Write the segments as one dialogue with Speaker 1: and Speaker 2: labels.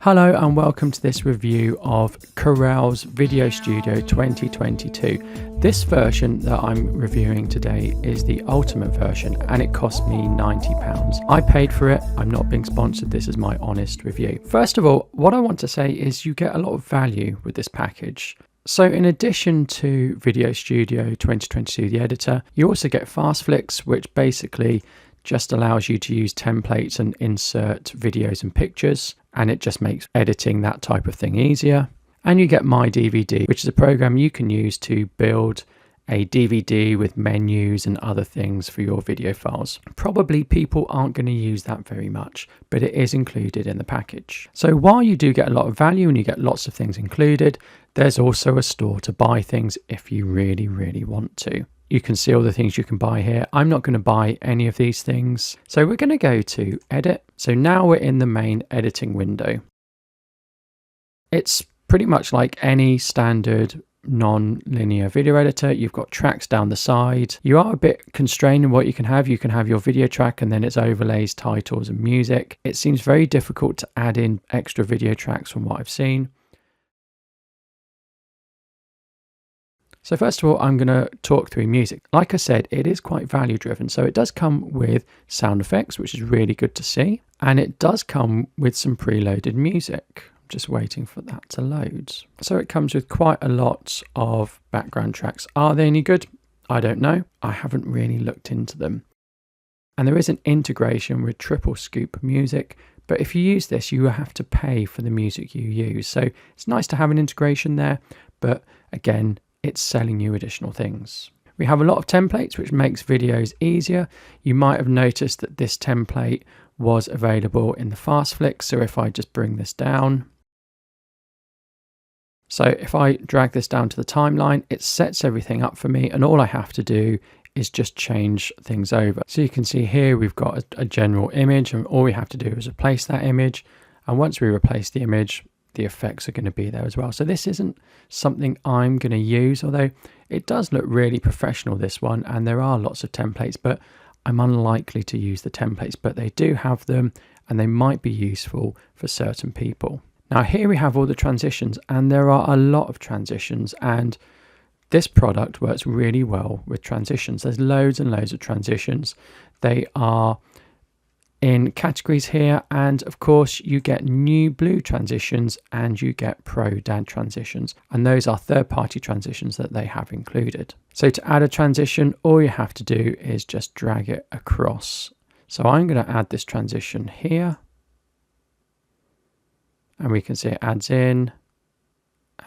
Speaker 1: Hello and welcome to this review of Corel's Video Studio 2022. This version that I'm reviewing today is the ultimate version and it cost me £90. I paid for it. I'm not being sponsored. This is my honest review. First of all, what I want to say is you get a lot of value with this package. So in addition to Video Studio 2022, the editor, you also get FastFlix, which basically just allows you to use templates and insert videos and pictures, and it just makes editing that type of thing easier. And you get My DVD, which is a program you can use to build a DVD with menus and other things for your video files. Probably people aren't going to use that very much, but it is included in the package. So while you do get a lot of value and you get lots of things included, there's also a store to buy things if you really want to. You can see all the things you can buy here. I'm not going to buy any of these things. So we're going to go to edit. So now we're in the main editing window. It's pretty much like any standard non-linear video editor. You've got tracks down the side. You are a bit constrained in what you can have. You can have your video track and then it's overlays, titles and music. It seems very difficult to add in extra video tracks from what I've seen. So first of all, I'm going to talk through music. Like I said, it is quite value driven. So it does come with sound effects, which is really good to see. And it does come with some preloaded music. I'm just waiting for that to load. So it comes with quite a lot of background tracks. Are they any good? I don't know. I haven't really looked into them. And there is an integration with Triple Scoop Music. But if you use this, you have to pay for the music you use. So it's nice to have an integration there. But again, it's selling you additional things. We have a lot of templates, which makes videos easier. You might have noticed that this template was available in the FastFlix. So if I just bring this down. So if I drag this down to the timeline, it sets everything up for me. And all I have to do is just change things over. So you can see here, we've got a general image and all we have to do is replace that image. And once we replace the image, the effects are going to be there as well. So this isn't something I'm going to use, although it does look really professional, this one, and there are lots of templates, but I'm unlikely to use the templates, but they do have them and they might be useful for certain people. Now here we have all the transitions and there are a lot of transitions, and this product works really well with transitions. There's loads and loads of transitions. They are in categories here, and of course you get newblue transitions and you get ProDad transitions, and those are third-party transitions that they have included. So to add a transition, all you have to do is just drag it across. So I'm going to add this transition here and we can see it adds in,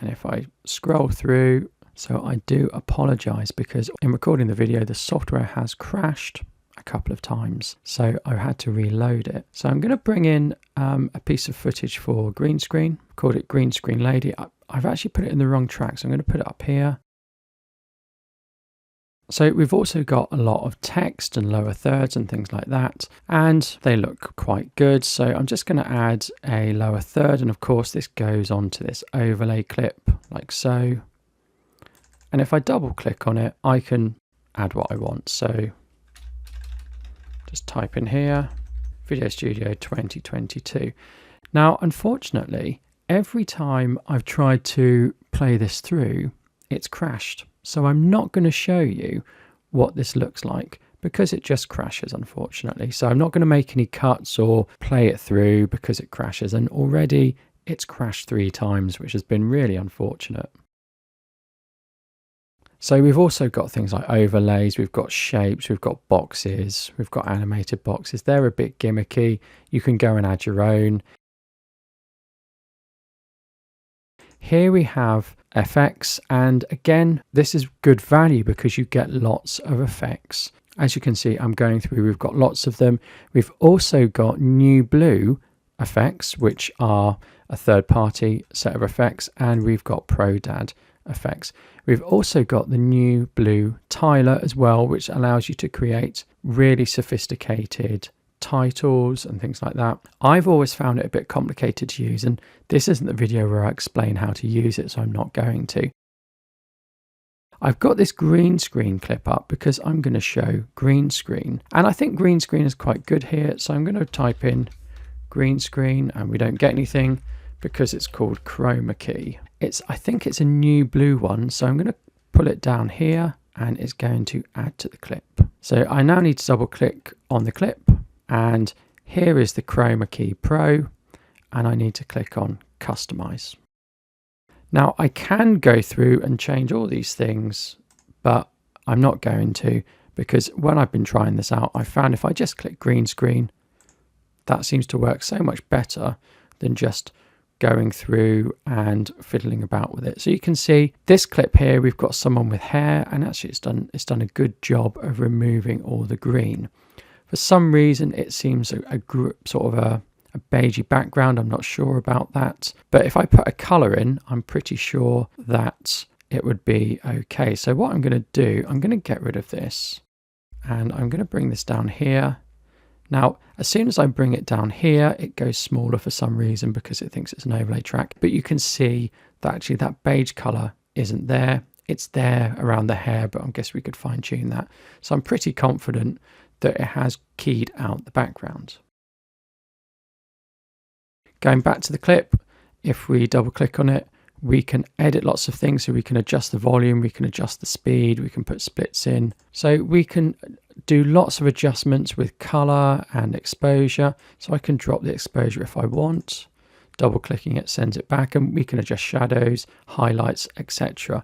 Speaker 1: and if I scroll through, so I do apologize because in recording the video the software has crashed a couple of times, so I had to reload it. So I'm going to bring in a piece of footage for green screen, called it Green Screen Lady. I've actually put it in the wrong track, so I'm going to put it up here. So we've also got a lot of text and lower thirds and things like that, and they look quite good. So I'm just going to add a lower third, and of course this goes onto this overlay clip like so. And if I double click on it, I can add what I want. So just type in here, Video Studio 2022. Now, unfortunately, every time I've tried to play this through, it's crashed. So I'm not going to show you what this looks like because it just crashes, unfortunately. So I'm not going to make any cuts or play it through because it crashes. And already it's crashed 3 times, which has been really unfortunate. So we've also got things like overlays, we've got shapes, we've got boxes, we've got animated boxes. They're a bit gimmicky. You can go and add your own. Here we have effects, and again, this is good value because you get lots of effects. As you can see, I'm going through, we've got lots of them. We've also got newblue effects, which are a third-party set of effects, and we've got ProDad effects. We've also got the newblue tiler as well, which allows you to create really sophisticated titles and things like that. I've always found it a bit complicated to use, and this isn't the video where I explain how to use it, so I'm not going to. I've got this green screen clip up because I'm going to show green screen, and I think green screen is quite good here, so I'm going to type in green screen and we don't get anything, because it's called Chroma Key. I think it's a newblue one, so I'm going to pull it down here and it's going to add to the clip. So I now need to double click on the clip, and here is the Chroma Key Pro, and I need to click on Customize. Now I can go through and change all these things, but I'm not going to, because when I've been trying this out, I found if I just click green screen, that seems to work so much better than just going through and fiddling about with it. So you can see this clip here, we've got someone with hair, and actually it's done a good job of removing all the green. For some reason it seems sort of a beigey background. I'm not sure about that, but if I put a color in, I'm pretty sure that it would be okay. So what I'm going to do, I'm going to get rid of this, and I'm going to bring this down here. Now, as soon as I bring it down here, it goes smaller for some reason because it thinks it's an overlay track. But you can see that actually that beige color isn't there. It's there around the hair, but I guess we could fine tune that. So I'm pretty confident that it has keyed out the background. Going back to the clip, if we double click on it, we can edit lots of things. So we can adjust the volume, we can adjust the speed, we can put splits in. So we can do lots of adjustments with color and exposure. So I can drop the exposure if I want. Double clicking it sends it back, and we can adjust shadows, highlights, etc.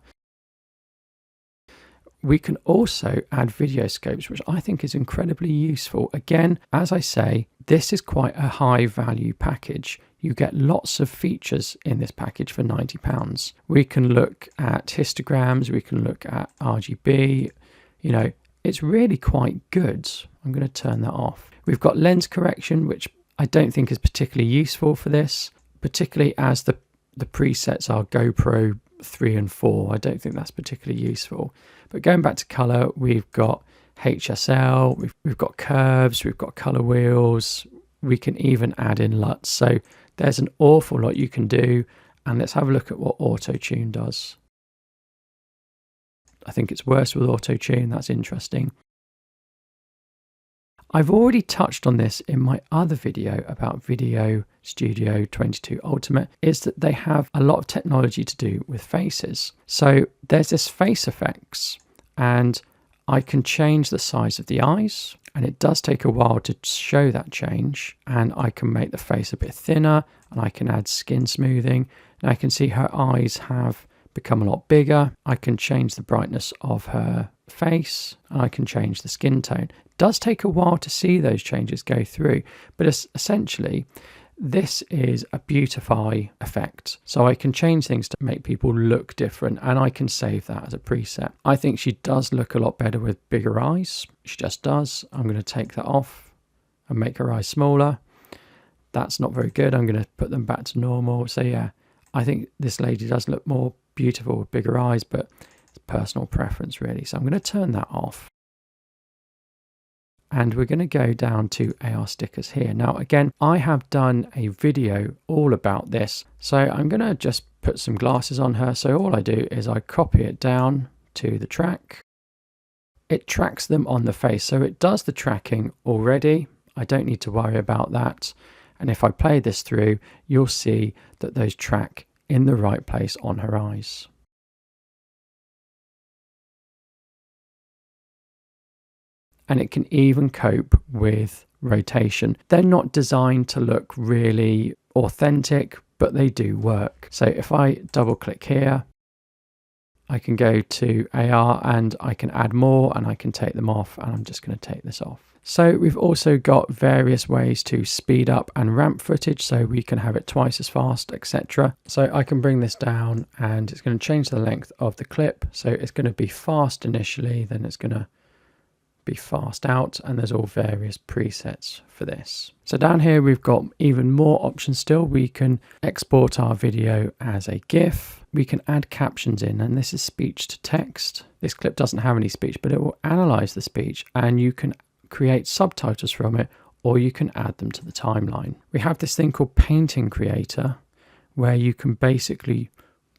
Speaker 1: We can also add video scopes, which I think is incredibly useful. Again, as I say, this is quite a high value package. You get lots of features in this package for £90. We can look at histograms, we can look at RGB, you know, it's really quite good. I'm going to turn that off. We've got lens correction, which I don't think is particularly useful for this, particularly as the presets are GoPro 3 and 4. I don't think that's particularly useful. But going back to color, we've got HSL, we've got curves, we've got color wheels, we can even add in LUTs. So there's an awful lot you can do, and let's have a look at what auto tune does. I think it's worse with auto tune. That's interesting. I've already touched on this in my other video about Video Studio 22 Ultimate, is that they have a lot of technology to do with faces. So there's this face effects, and I can change the size of the eyes, and it does take a while to show that change, and I can make the face a bit thinner, and I can add skin smoothing, and I can see her eyes have become a lot bigger. I can change the brightness of her face, and I can change the skin tone. It does take a while to see those changes go through, but essentially this is a beautify effect. So I can change things to make people look different, and I can save that as a preset. I think she does look a lot better with bigger eyes. She just does. I'm going to take that off and make her eyes smaller. That's not very good. I'm going to put them back to normal. So yeah, I think this lady does look more beautiful with bigger eyes, but it's personal preference really. So I'm going to turn that off. And we're going to go down to AR stickers here. Now, again, I have done a video all about this. So I'm going to just put some glasses on her. So all I do is I copy it down to the track. It tracks them on the face. So it does the tracking already. I don't need to worry about that. And if I play this through, you'll see that those track in the right place on her eyes. And it can even cope with rotation. They're not designed to look really authentic, but they do work. So if I double click here, I can go to AR and I can add more, and I can take them off, and I'm just going to take this off. So we've also got various ways to speed up and ramp footage, so we can have it twice as fast, etc. So I can bring this down, and it's going to change the length of the clip. So it's going to be fast initially, then it's going to be fast out, and there's all various presets for this. So down here we've got even more options still. We can export our video as a GIF. We can add captions in, and this is speech to text. This clip doesn't have any speech, but it will analyze the speech, and you can create subtitles from it, or you can add them to the timeline. We have this thing called Painting Creator, where you can basically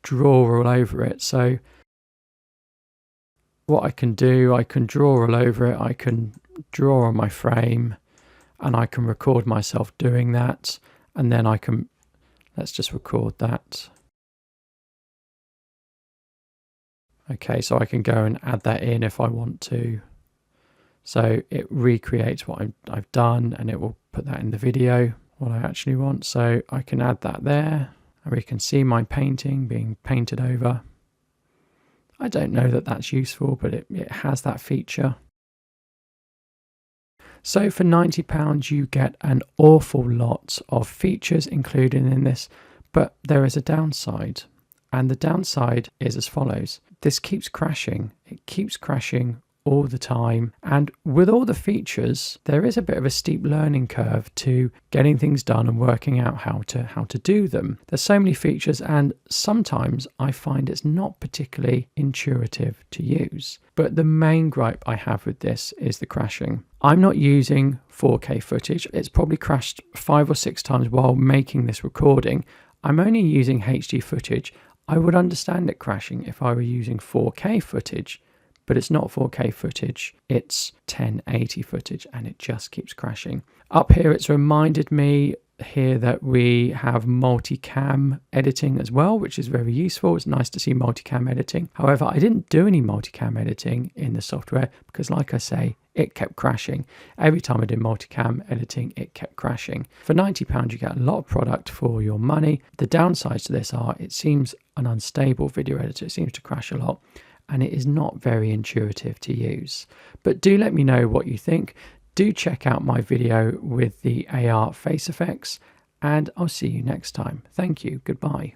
Speaker 1: draw all over it. So what I can do, I can draw all over it, I can draw on my frame, and I can record myself doing that, and then I can, Let's just record that. Okay, so I can go and add that in if I want to. So it recreates what I've done, and it will put that in the video, what I actually want. So I can add that there, and we can see my painting being painted over. I don't know that that's useful, but it has that feature. So for £90 you get an awful lot of features included in this, but there is a downside, and the downside is as follows. This keeps crashing. It keeps crashing all the time, and with all the features there is a bit of a steep learning curve to getting things done and working out how to do them. There's so many features, and sometimes I find it's not particularly intuitive to use. But the main gripe I have with this is the crashing. I'm not using 4K footage. It's probably crashed 5 or 6 times while making this recording. I'm only using HD footage. I would understand it crashing if I were using 4K footage, but it's not 4K footage, it's 1080 footage, and it just keeps crashing. Up here it's reminded me here that we have multicam editing as well, which is very useful. It's nice to see multicam editing. However, I didn't do any multicam editing in the software because, like I say, it kept crashing. Every time I did multicam editing, it kept crashing. For £90 you get a lot of product for your money. The downsides to this are it seems an unstable video editor. It seems to crash a lot, and it is not very intuitive to use. But do let me know what you think. Do check out my video with the AR face effects, and I'll see you next time. Thank you. Goodbye.